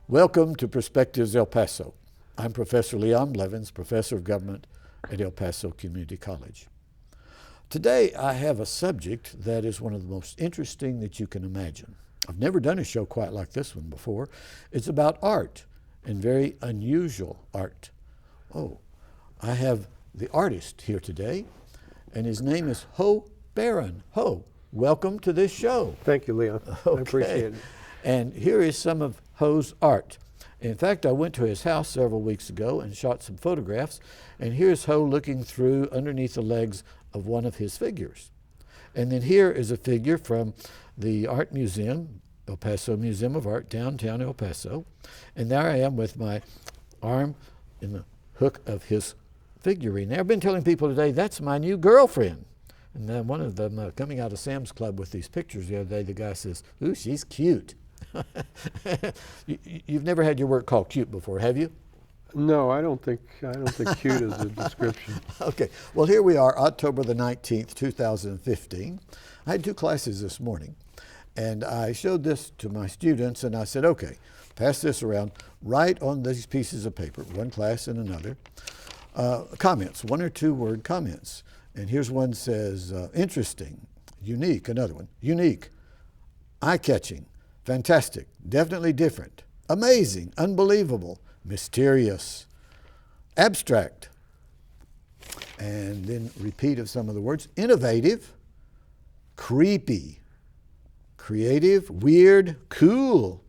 Welcome to Perspectives El Paso. I'm Professor Leon Blevins, Professor of Government at El Paso Community College. Today I have a subject that is one of the most interesting that you can imagine. I've never done a show quite like this one before. It's about art, and very unusual art. Oh, I have the artist here today, and his name is Ho Barron. Ho, welcome to this show. Thank you, Leon. Okay. I appreciate it. And here is some of Ho's art. In fact, I went to his house several weeks ago and shot some photographs, and here's Ho looking through underneath the legs of one of his figures. And then here is a figure from the Art Museum, El Paso Museum of Art, downtown El Paso. And there I am with my arm in the hook of his figurine. Now, I've been telling people today, that's my new girlfriend. And then one of them coming out of Sam's Club with these pictures the other day, the guy says, ooh, she's cute. You've never had your work called cute before, have you? No, I don't think cute is a description. Okay, well here we are, October the 19th, 2015. I had two classes this morning, and I showed this to my students, and I said, okay, pass this around, write on these pieces of paper, one class and another, comments, 1 or 2 word comments. And here's one says, interesting, unique, another one, unique, eye-catching, fantastic, definitely different, amazing, unbelievable, mysterious, abstract, and then repeat of some of the words, innovative, creepy, creative, weird, cool,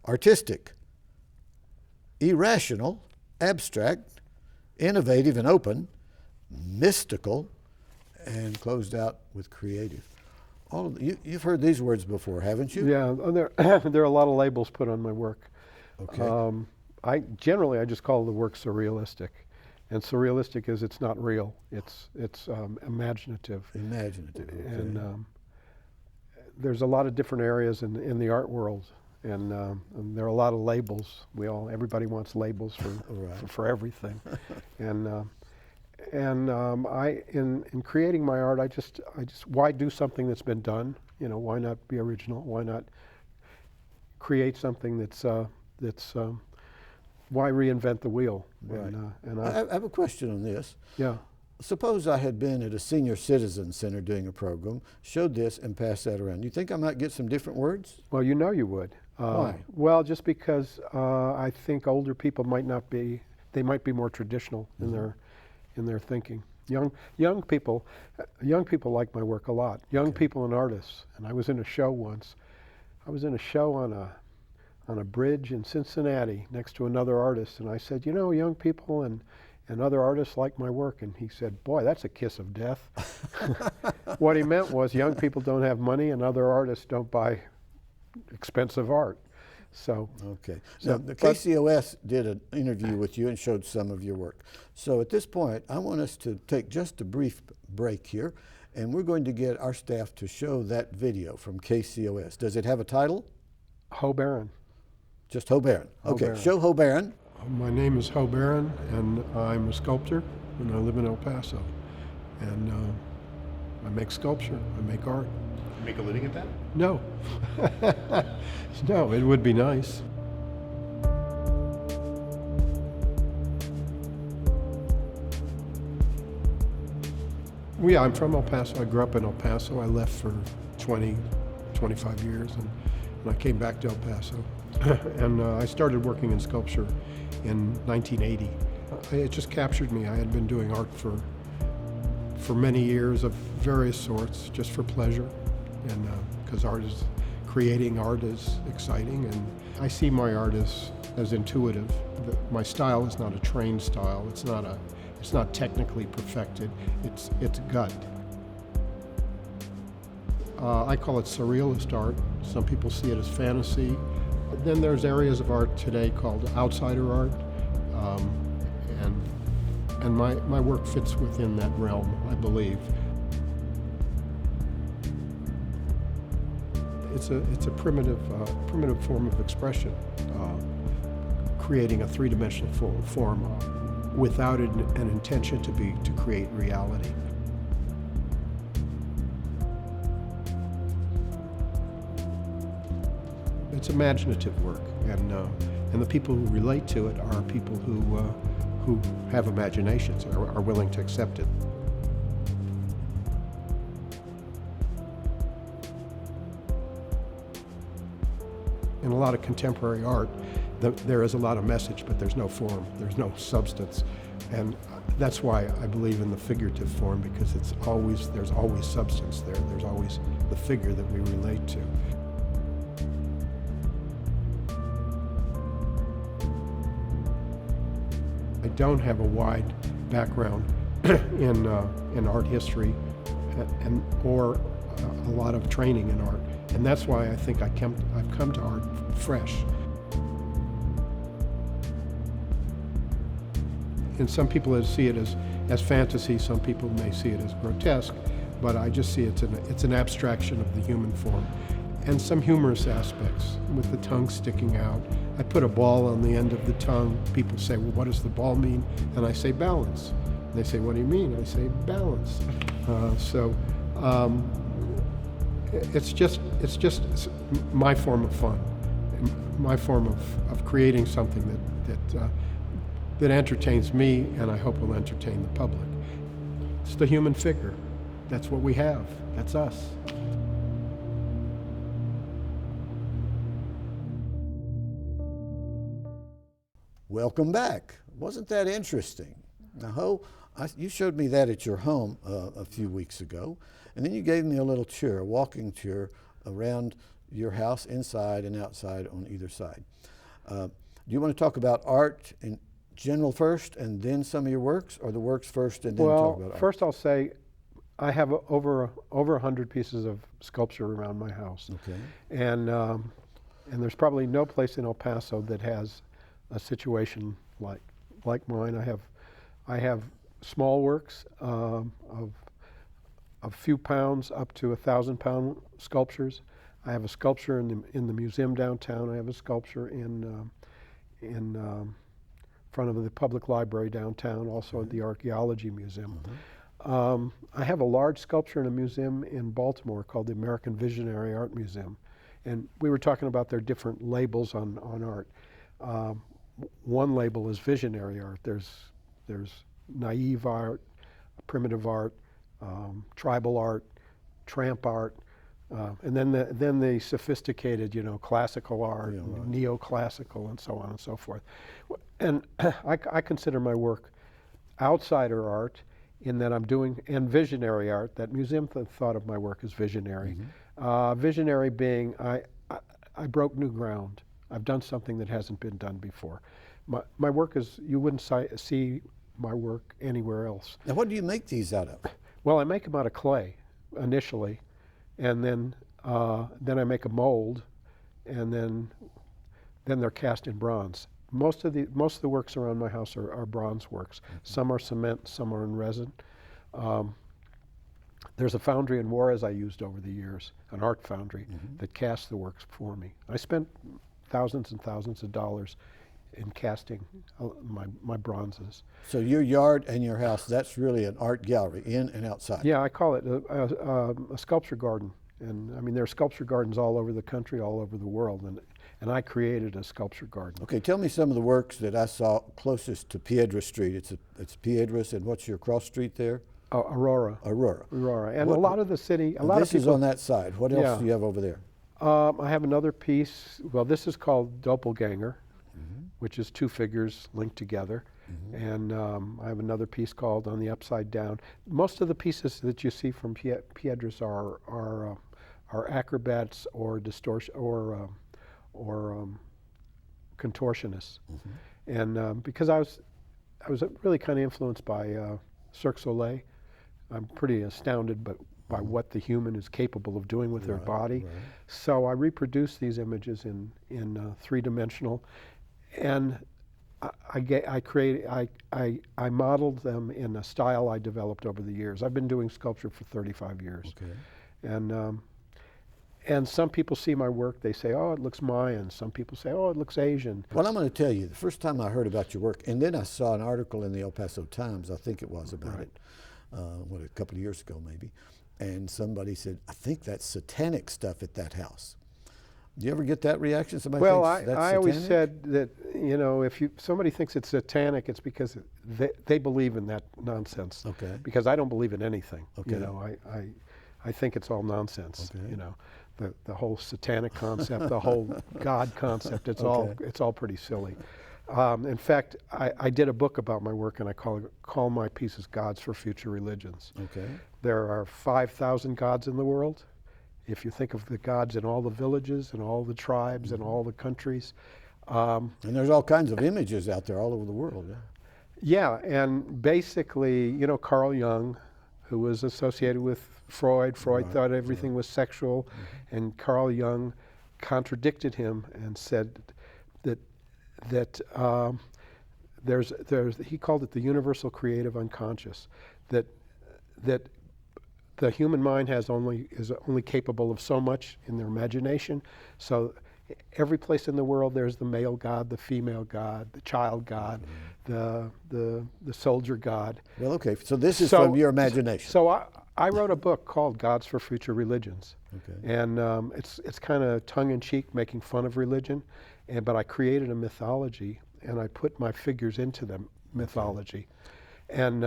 artistic, irrational, abstract, innovative and open, mystical, and closed out with creative. All of you've heard these words before, haven't you? Yeah, there are a lot of labels put on my work. Okay. I just call the work surrealistic, and surrealistic is it's not real. It's imaginative. Imaginative. Okay. And there's a lot of different areas in the art world, and there are a lot of labels. Everybody wants labels for everything, and in creating my art, I just why do something that's been done? You know, why not be original? Why not create something that's why reinvent the wheel? Right. And I have a question on this. Yeah. Suppose I had been at a senior citizen center doing a program, showed this, and passed that around. You think I might get some different words? Well, you know you would. Why? Well, just because I think older people might be more traditional in their thinking. Young people like my work a lot. Young people and artists. And I was in a show once. I was in a show on a bridge in Cincinnati next to another artist, and I said, you know, young people and other artists like my work, and he said, boy, that's a kiss of death. What he meant was young people don't have money and other artists don't buy expensive art. So okay. Now, the KCOS did an interview with you and showed some of your work. So at this point, I want us to take just a brief break here, and we're going to get our staff to show that video from KCOS. Does it have a title? Ho Barron. Just Ho Barron. Okay, Barron. show Ho Barron. My name is Ho Barron, and I'm a sculptor, and I live in El Paso. And I make sculpture, I make art. Make a living at that? No. No, it would be nice. Well, yeah, I'm from El Paso. I grew up in El Paso. I left for 25 years, and I came back to El Paso. And I started working in sculpture in 1980. It just captured me. I had been doing art for many years of various sorts, just for pleasure, and because creating art is exciting, and I see my art as intuitive. My style is not a trained style. It's not technically perfected. It's gut. I call it surrealist art. Some people see it as fantasy. Then there's areas of art today called outsider art, and my work fits within that realm, I believe. It's a primitive form of expression, creating a three-dimensional form without an intention to create reality. It's imaginative work, and And the people who relate to it are people who have imaginations, are willing to accept it. In a lot of contemporary art, there is a lot of message, but there's no form, there's no substance. And that's why I believe in the figurative form, because there's always substance there. There's always the figure that we relate to. I don't have a wide background in art history or a lot of training in art. And that's why I think I've come to art fresh. And some people see it as fantasy, some people may see it as grotesque, but I just see it's an abstraction of the human form. And some humorous aspects, with the tongue sticking out. I put a ball on the end of the tongue. People say, well, what does the ball mean? And I say, balance. And they say, what do you mean? I say, balance. It's just my form of fun, my form of creating something that entertains me, and I hope will entertain the public. It's the human figure. That's what we have. That's us. Welcome back. Wasn't that interesting? Now, Ho, you showed me that at your home a few weeks ago, and then you gave me a little tour, a walking tour around your house, inside and outside on either side. Do you want to talk about art in general first, and then some of your works, or the works first and then talk about art? First I'll say I have over 100 pieces of sculpture around my house. Okay. And there's probably no place in El Paso that has a situation like mine. I have small works of a few pounds up to 1,000-pound sculptures. I have a sculpture in the museum downtown. I have a sculpture in front of the public library downtown, also at the Archaeology Museum. Mm-hmm. I have a large sculpture in a museum in Baltimore called the American Visionary Art Museum. And we were talking about their different labels on art. One label is visionary art. There's naive art, primitive art, tribal art, tramp art, and then the sophisticated, classical art, neoclassical, and so on and so forth. And I consider my work outsider art, in that I'm doing, and visionary art. That museum thought of my work as visionary. Mm-hmm. Visionary being I broke new ground. I've done something that hasn't been done before. My work is, you wouldn't see my work anywhere else. Now, what do you make these out of? Well, I make them out of clay initially, and then I make a mold, and then they're cast in bronze. Most of the works around my house are bronze works. Mm-hmm. Some are cement, some are in resin. There's a foundry in Juarez I used over the years, an art foundry, mm-hmm. that cast the works for me. I spent thousands and thousands of dollars in casting my bronzes. So your yard and your house, that's really an art gallery, in and outside? Yeah, I call it a sculpture garden. And I mean, there are sculpture gardens all over the country, all over the world, and I created a sculpture garden. Okay, tell me some of the works that I saw closest to Piedra Street. It's Piedras, and what's your cross street there? Aurora. And a lot of the city, this is on that side. What else do you have over there? I have another piece. Well, this is called Doppelganger, mm-hmm. which is two figures linked together. Mm-hmm. And I have another piece called On the Upside Down. Most of the pieces that you see from Piedras are acrobats or contortionists. Mm-hmm. And because I was really kind of influenced by Cirque du Soleil. I'm pretty astounded by mm-hmm. what the human is capable of doing with their body. Right. So I reproduced these images in three-dimensional, and I modeled them in a style I developed over the years. I've been doing sculpture for 35 years. Okay. And some people see my work, they say, oh, it looks Mayan. Some people say, oh, it looks Asian. Well, I'm going to tell you, the first time I heard about your work, and then I saw an article in the El Paso Times, I think it was about it, a couple of years ago maybe, and somebody said, I think that's satanic stuff at that house. Do you ever get that reaction? Somebody Well, thinks that's I always satanic? said that, you know, if somebody thinks it's satanic, it's because they believe in that nonsense. Okay. Because I don't believe in anything. Okay. You know, I think it's all nonsense. Okay. You know, the whole satanic concept, the whole God concept. It's Okay. all pretty silly. In fact, I did a book about my work, and I call my pieces "Gods for Future Religions." Okay. There are 5,000 gods in the world. If you think of the gods in all the villages and all the tribes and all the countries. And there's all kinds of images out there all over the world. Yeah. Yeah, and basically, you know, Carl Jung, who was associated with Freud. Freud Right, thought everything was sexual, and Carl Jung contradicted him and said that he called it the universal creative unconscious, that the human mind is only capable of so much in their imagination. So every place in the world there's the male god, the female god, the child god, the soldier god. Well, okay. So this is from your imagination. So I wrote a book called Gods for Future Religions. Okay. And it's kind of tongue-in-cheek, making fun of religion, but I created a mythology, and I put my figures into the mythology. And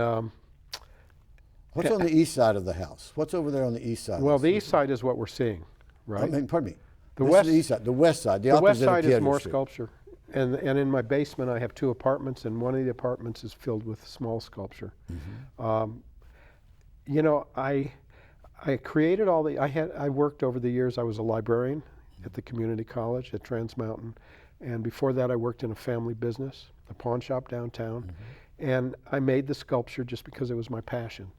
What's on the east side of the house? What's over there on the east side? well, the east side is what we're seeing, right? I mean, pardon me. The This west- is the east side. The west side. The The west opposite side of is Piedra more Street. sculpture. And in my basement I have 2 apartments, and one of the apartments is filled with small sculpture. You know, I created all the, I worked over the years, I was a librarian at the community college at Trans Mountain, and before that I worked in a family business, a pawn shop downtown, and I made the sculpture just because it was my passion.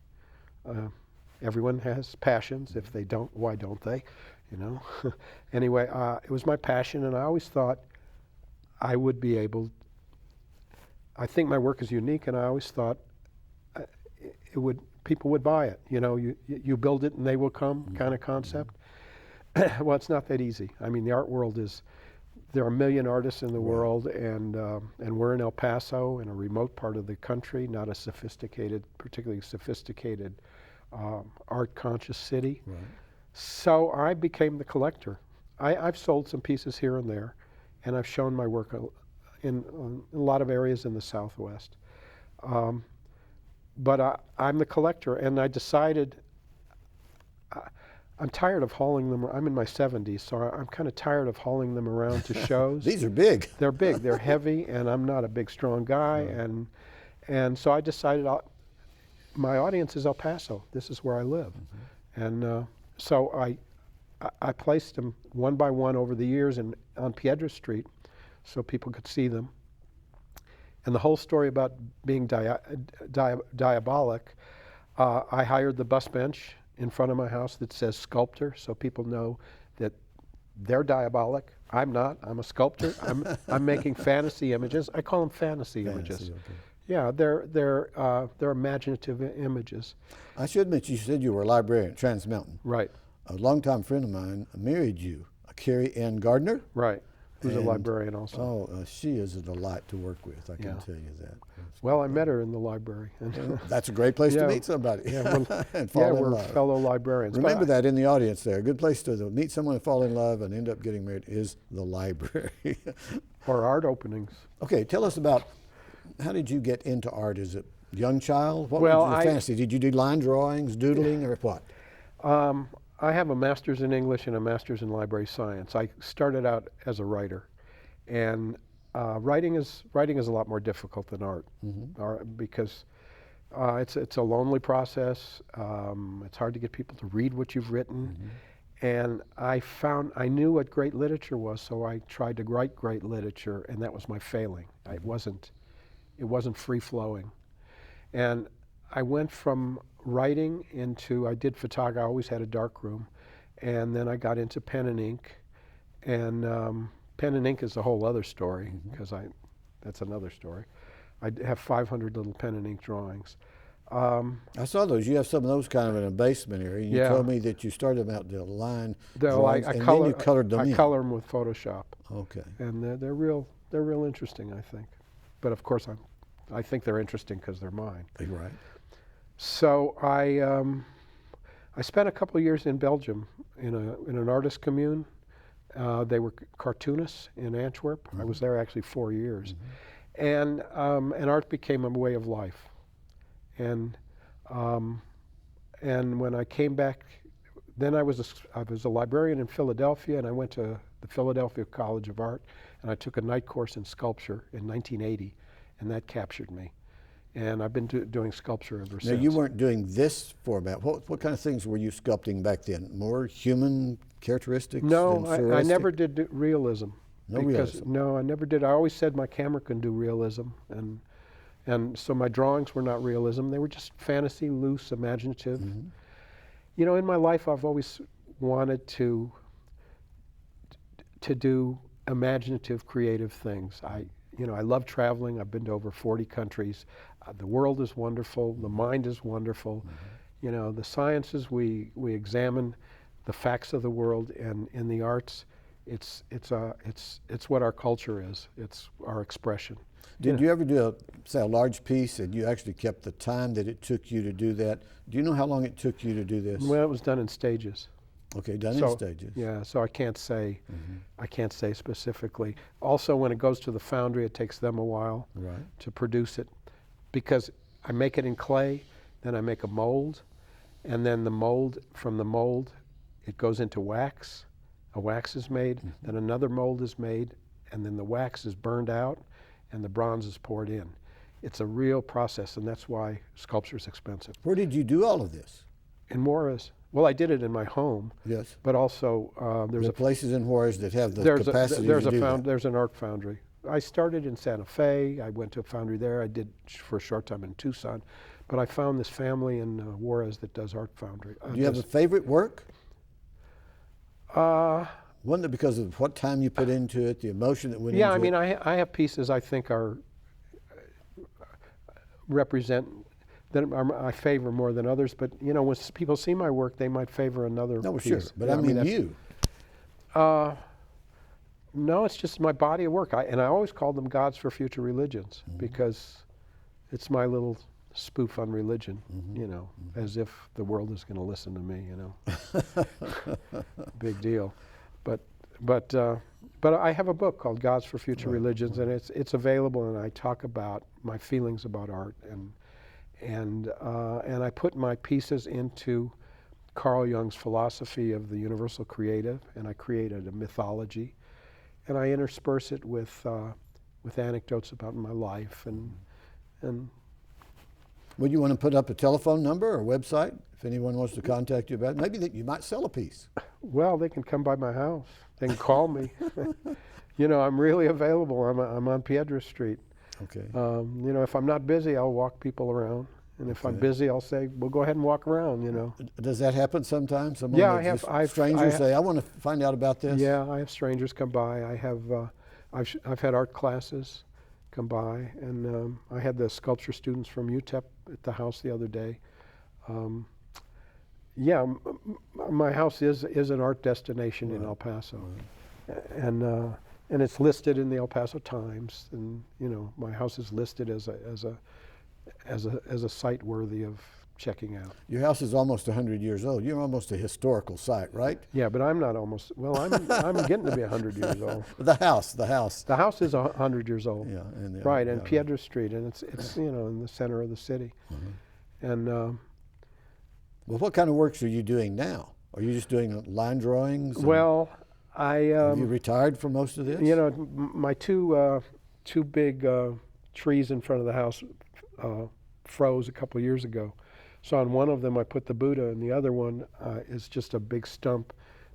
Everyone has passions. If they don't, why don't they? You know. Anyway, it was my passion, and I always thought I would be able. I think my work is unique, and I always thought people would buy it. You know, you build it and they will come, kind of concept. Well, it's not that easy. I mean, the art world there are a million artists in the world, and we're in El Paso, in a remote part of the country, not a particularly sophisticated art conscious city. Right. So I became the collector. I've sold some pieces here and there, and I've shown my work in a lot of areas in the Southwest. But I'm the collector, and I decided I'm tired of hauling them. I'm in my 70s, so I'm kind of tired of hauling them around to shows. These are big. They're big, they're heavy, and I'm not a big, strong guy. Right. And so I decided my audience is El Paso. This is where I live. And so I placed them one by one over the years on Piedra Street so people could see them. And the whole story about being diabolic, I hired the bus bench in front of my house that says sculptor, so people know that they're diabolic. I'm not. I'm a sculptor. I'm making fantasy images. I call them fantasy images. Okay. Yeah, they're imaginative images. I should admit, you said you were a librarian at Trans Mountain. Right. A longtime friend of mine married you, Carrie Ann Gardner. Right. Who's a And- librarian also. Oh, she is a delight to work with. I can Yeah. tell you that. Well, I met her in the library. That's a great place Yeah. to meet somebody Yeah, and fall in we're love. fellow librarians. But Remember that in the audience there. A good place to meet someone and fall in love and end up getting married is the library. Or art openings. Okay, tell us about, how did you get into art? Is it young child? What Well, was your fantasy? Did you do line drawings, doodling, or what? I have a master's in English and a master's in library science. I started out as a writer, and writing is a lot more difficult than art, because it's a lonely process. It's hard to get people to read what you've written, and I knew what great literature was, so I tried to write great literature, and that was my failing. It wasn't free flowing, and I went from writing into, I did photography. I always had a dark room, and then I got into pen and ink, and pen and ink is a whole other story, because that's another story. I have 500 little pen and ink drawings. I saw those. You have some of those kind of in a basement area. You Yeah. told me that you started them out the line Though drawings, and then you colored them I in. color them with Photoshop, Okay. and they're real interesting, I think. But of course, I think they're interesting because they're mine. You're right. So I spent a couple of years in Belgium in an artist commune They were cartoonists in Antwerp. I was there actually 4 years. And art became a way of life. And when I came back, then I was a librarian in Philadelphia, and I went to the Philadelphia College of Art, and I took a night course in sculpture in 1980, and that captured me. And I've been doing sculpture ever since. Now, you weren't doing this format. What kind of things were you sculpting back then? More human characteristics? No, than I never did realism. No realism? No, I never did. I always said my camera can do realism, and so my drawings were not realism. They were just fantasy, loose, imaginative. You know, in my life, I've always wanted to do imaginative, creative things. I love traveling. I've been to over 40 countries. The world is wonderful. The mind is wonderful. You know, the sciences, we examine the facts of the world, and in the arts, it's what our culture is. It's our expression. Did you ever do a large piece and you actually kept the time that it took you to do that? Do you know how long it took you to do this? Well, it was done in stages. Okay, done in stages. Yeah, so I can't say specifically. Also, when it goes to the foundry, it takes them a while to produce it, because I make it in clay, then I make a mold, and then from the mold, it goes into wax. A wax is made, then another mold is made, and then the wax is burned out, and the bronze is poured in. It's a real process, and that's why sculpture is expensive. Where did you do all of this? In Juarez. Well, I did it in my home. Yes. But also there are places in Juarez that have the capacity to do that. There's an art foundry. I started in Santa Fe. I went to a foundry there. I did for a short time in Tucson. But I found this family in Juarez that does art foundry. Do you have a favorite work? Wasn't it because of what time you put into it, the emotion that went into it? Yeah, I mean, I have pieces I think represent that I favor more than others. But you know, when people see my work, they might favor another No, piece. sure. But I mean you. No, it's just my body of work. And I always called them gods for future religions, because it's my little spoof on religion, you know, as if the world is going to listen to me, you know. Big deal. But I have a book called Gods for Future Religions, and it's available, and I talk about my feelings about art, and I put my pieces into Carl Jung's philosophy of the universal creative, and I created a mythology, and I intersperse it with anecdotes about my life, and Would you want to put up a telephone number or a website if anyone wants to contact you about it? Maybe that you might sell a piece. Well, they can come by my house. They can call me. You know, I'm really available. I'm on Piedra Street. Okay. You know, if I'm not busy, I'll walk people around. And if I'm busy, I'll say, well, go ahead and walk around, you know. Does that happen sometimes? Yeah, I have. Strangers say, I want to find out about this. Yeah, I have strangers come by. I've had art classes come by, and I had the sculpture students from UTEP at the house the other day. Yeah, my house is an art destination in El Paso, and it's listed in the El Paso Times, and you know, my house is listed as a site worthy of checking out. Your house is almost 100 years old. You're almost a historical site, right? Yeah, but I'm not almost. Well, I'm getting to be 100 years old. The house. The house is 100 years old. Yeah, right, and Piedra Street, and it's you know, in the center of the city, and. Well, what kind of works are you doing now? Are you just doing line drawings? Well, have you retired from most of this? You know, my two big trees in front of the house froze a couple of years ago. So on one of them I put the Buddha, and the other one is just a big stump,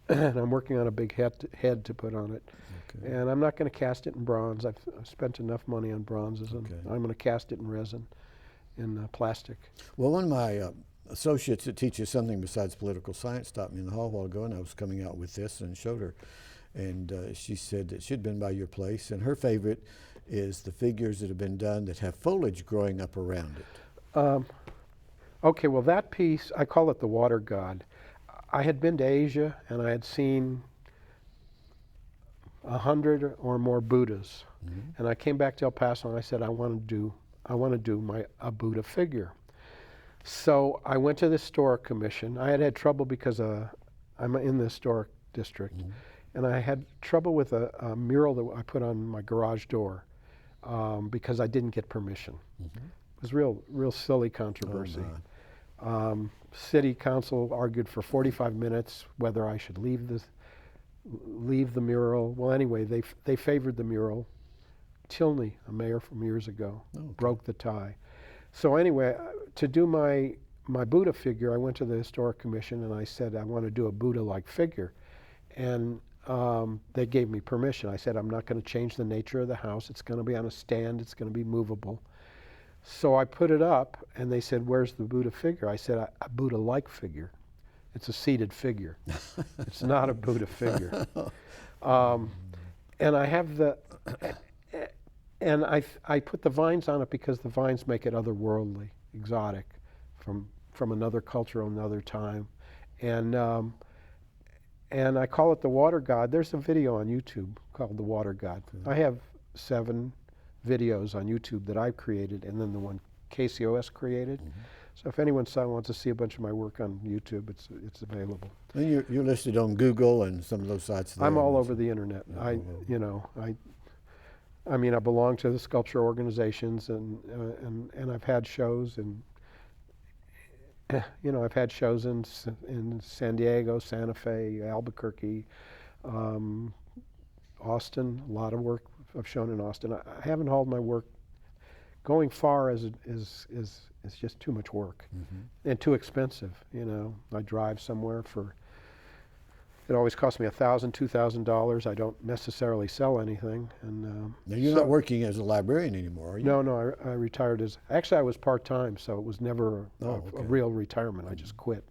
and I'm working on a big head to put on it. Okay. And I'm not going to cast it in bronze. I've spent enough money on bronzes, and I'm going to cast it in resin, in plastic. Well, one of my associates that teaches something besides political science stopped me in the hall a while ago, and I was coming out with this and showed her, and she said that she'd been by your place, and her favorite is the figures that have been done that have foliage growing up around it. Okay, well that piece, I call it the water god. I had been to Asia, and I had seen 100 or more Buddhas, and I came back to El Paso, and I said, I want to do a Buddha figure. So I went to the historic commission. I had trouble because I'm in the historic district, and I had trouble with a mural that I put on my garage door because I didn't get permission. It was real silly controversy. Oh, my. City council argued for 45 minutes whether I should leave the mural. Well, anyway, they favored the mural. Tilney, a mayor from years ago, broke the tie. So anyway, to do my Buddha figure, I went to the Historic Commission and I said I want to do a Buddha-like figure, and they gave me permission. I said I'm not going to change the nature of the house. It's going to be on a stand. It's going to be movable. So I put it up, and they said, "Where's the Buddha figure?" I said, "A Buddha-like figure. It's a seated figure. It's not a Buddha figure." And I have and I put the vines on it because the vines make it otherworldly, exotic, from another culture, another time, and I call it the Water God. There's a video on YouTube called the Water God. I have 7 videos on YouTube that I've created, and then the one KCOS created. So if anyone wants to see a bunch of my work on YouTube, it's available. And you're listed on Google and some of those sites there. I'm all over the internet. I belong to the sculpture organizations, and I've had shows, and I've had shows in San Diego, Santa Fe, Albuquerque, Austin. A lot of work I've shown in Austin. I haven't hauled my work. Going far is just too much work and too expensive. I drive somewhere it always costs me $1,000, $2,000. I don't necessarily sell anything. And now you're not working as a librarian anymore, are you? No. I retired actually I was part-time, so it was never a real retirement. I just quit.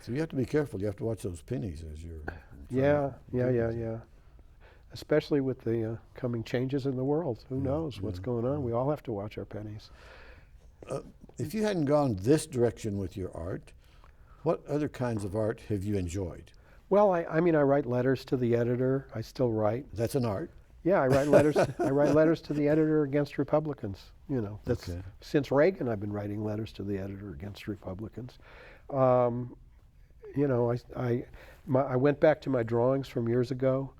So you have to be careful. You have to watch those pennies as you're. Yeah. Especially with the coming changes in the world. Who knows what's going on? We all have to watch our pennies. If you hadn't gone this direction with your art, what other kinds of art have you enjoyed? Well, I write letters to the editor. I still write. That's an art. Yeah, I write letters. I write letters to the editor against Republicans. That's since Reagan. I've been writing letters to the editor against Republicans. I went back to my drawings from years ago,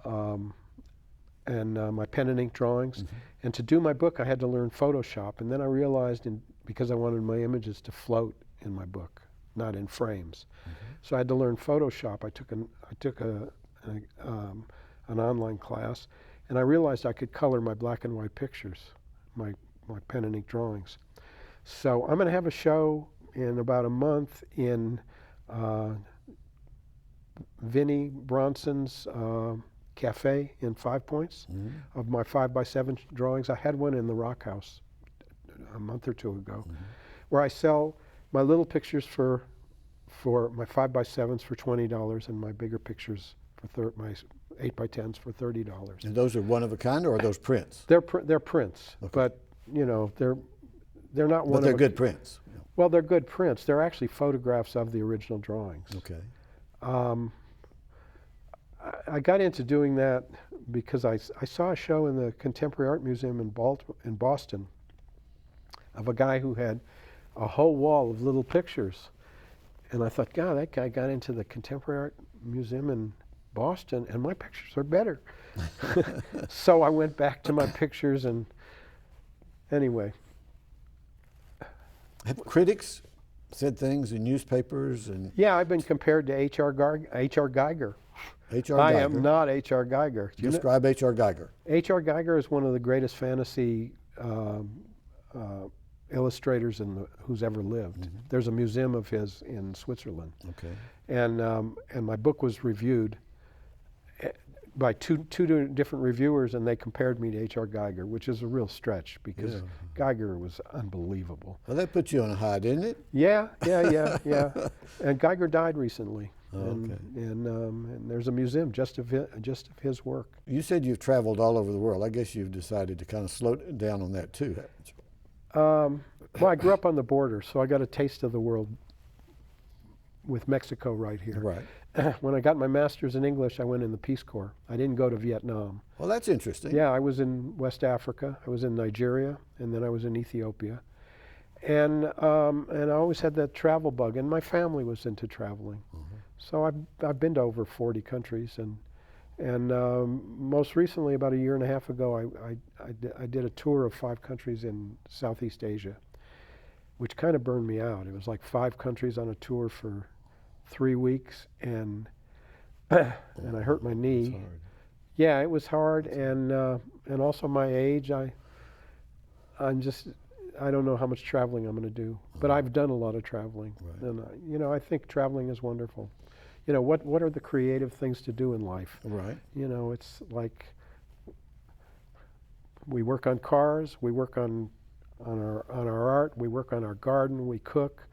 and my pen and ink drawings. And to do my book, I had to learn Photoshop. And then I realized, because I wanted my images to float in my book, not in frames. So I had to learn Photoshop. I took an online class, and I realized I could color my black and white pictures, my pen and ink drawings. So I'm going to have a show in about a month in Vinnie Bronson's cafe in 5 Points of my 5x7 drawings. I had one in the Rock House a month or 2 ago, where I sell my little pictures for my 5x7s for $20 and my bigger pictures for my 8x10s for $30. And those are one of a kind, or are those prints? They're prints, but they're not one. But they're good prints. Well, they're good prints. They're actually photographs of the original drawings. Okay. I got into doing that because I saw a show in the Contemporary Art Museum in Boston of a guy who had a whole wall of little pictures. And I thought, God, that guy got into the Contemporary Art Museum in Boston, and my pictures are better. So I went back to my pictures, and anyway. Have critics said things in newspapers? And yeah, I've been compared to H.R. Geiger. H.R. Geiger. I am not H.R. Geiger. Describe H.R. Geiger. H.R. Geiger is one of the greatest fantasy illustrators who's ever lived. There's a museum of his in Switzerland. Okay. And my book was reviewed by two different reviewers, and they compared me to H.R. Geiger, which is a real stretch because Geiger was unbelievable. Well, that put you on a high, didn't it? Yeah. And Geiger died recently. Okay. And there's a museum just of his work. You said you've traveled all over the world. I guess you've decided to kind of slow down on that too. Well, I grew up on the border, so I got a taste of the world with Mexico right here. Right. When I got my master's in English, I went in the Peace Corps. I didn't go to Vietnam. Well, that's interesting. Yeah, I was in West Africa. I was in Nigeria, and then I was in Ethiopia. And I always had that travel bug, and my family was into traveling. So I've been to over 40 countries, And most recently, about a year and a half ago, I did a tour of 5 countries in Southeast Asia, which kind of burned me out. It was like 5 countries on a tour for 3 weeks, and and I hurt my knee. That's hard. Yeah, it was hard, and also my age. I don't know how much traveling I'm going to do, but I've done a lot of traveling, Right. and I think traveling is wonderful. What are the creative things to do in life? Right. It's like we work on cars, we work on our art, we work on our garden, we cook.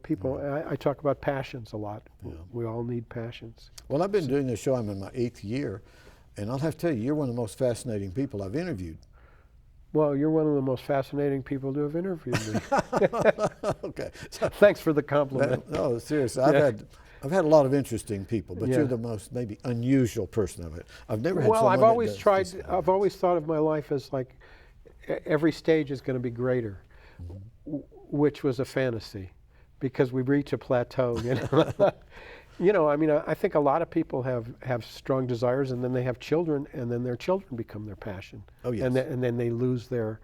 People. I talk about passions a lot. Yeah. We all need passions. Well, I've been doing this show. I'm in my 8th year, and I'll have to tell you, you're one of the most fascinating people I've interviewed. Well, you're one of the most fascinating people to have interviewed me. Okay. Thanks for the compliment. No, seriously, I've had a lot of interesting people, but Yeah. you're the most maybe unusual person of it. I've never had Well, someone I've that always does tried. this. I've always thought of my life as like every stage is going to be greater, which was a fantasy, because we reach a plateau. I think a lot of people have strong desires, and then they have children, and then their children become their passion. Oh, yes. And then they lose their.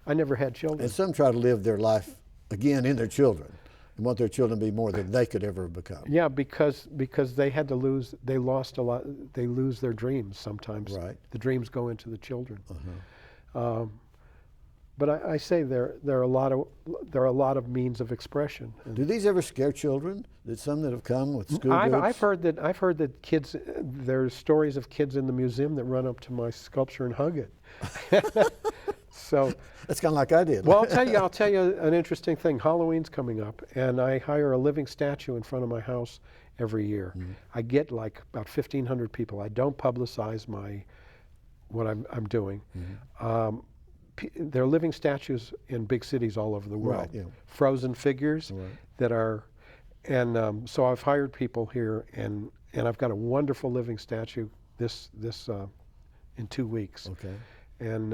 I never had children. And some try to live their life again in their children and want their children to be more than they could ever become. Yeah, because they had to lose. They lost a lot. They lose their dreams sometimes. Right. The dreams go into the children. But I say there are a lot of means of expression. Do these ever scare children? There's some that have come with school I've heard that kids. There's stories of kids in the museum that run up to my sculpture and hug it. So that's kind of like I did. well, I'll tell you an interesting thing. Halloween's coming up, and I hire a living statue in front of my house every year. I get like about 1,500 people. I don't publicize what I'm doing. They're living statues in big cities all over the world. Right, yeah. Frozen figures Right. that are, and so I've hired people here, and I've got a wonderful living statue this in 2 weeks. Okay. And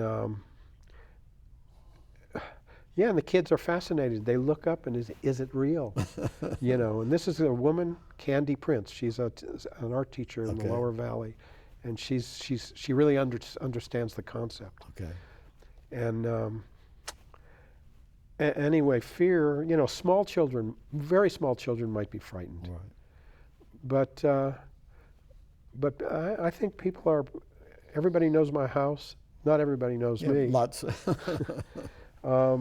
yeah, and the kids are fascinated. They look up and is it real? And this is a woman, Candy Prince. She's an art teacher in the Okay. Lower Valley, and she really understands the concept. Okay. And anyway, fear. Small children, very small children, might be frightened. Right. But I think people are. Everybody knows my house. Not everybody knows Yeah, me. lots. I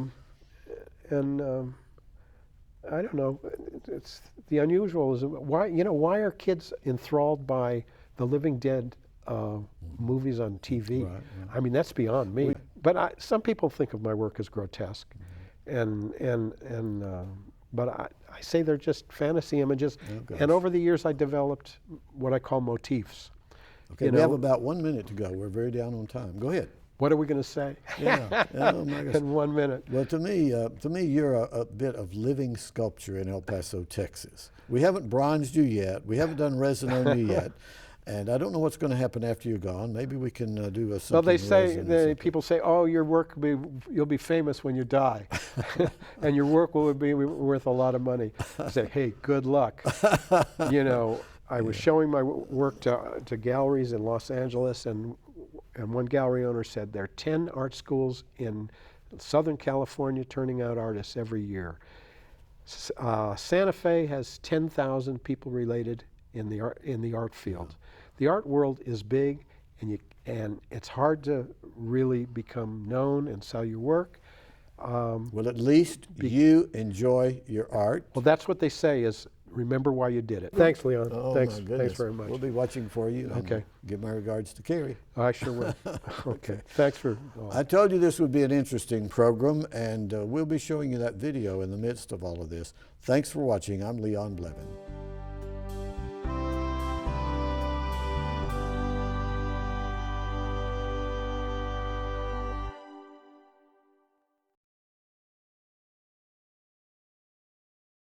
don't know. It's the unusual is why are kids enthralled by the Living Dead movies on TV? Right, I mean, that's beyond me. But some people think of my work as grotesque, but I say they're just fantasy images. Oh, gosh. And over the years, I developed what I call motifs. Okay, we have about 1 minute to go. We're very down on time. Go ahead. What are we going to say? Yeah. Oh my gosh. In 1 minute. Well, to me, you're a bit of living sculpture in El Paso, Texas. We haven't bronzed you yet. We haven't done resin on you yet. And I don't know what's going to happen after you're gone. Maybe we can do a something. Well, they resin or say, something. people say, oh, your work you'll be famous when you die, and your work will be worth a lot of money. I say, hey, good luck. I was showing my work to galleries in Los Angeles, and one gallery owner said there are 10 art schools in Southern California turning out artists every year. Santa Fe has 10,000 people related in the art field. The art world is big, and it's hard to really become known and sell your work. Well, at least you enjoy your art. Well, that's what they say is remember why you did it. Thanks, Leon. Oh, thanks, my goodness. thanks very much. We'll be watching for you. Okay. And give my regards to Carrie. I sure will. Okay. Thanks for. I told you this would be an interesting program, and we'll be showing you that video in the midst of all of this. Thanks for watching. I'm Leon Blevin.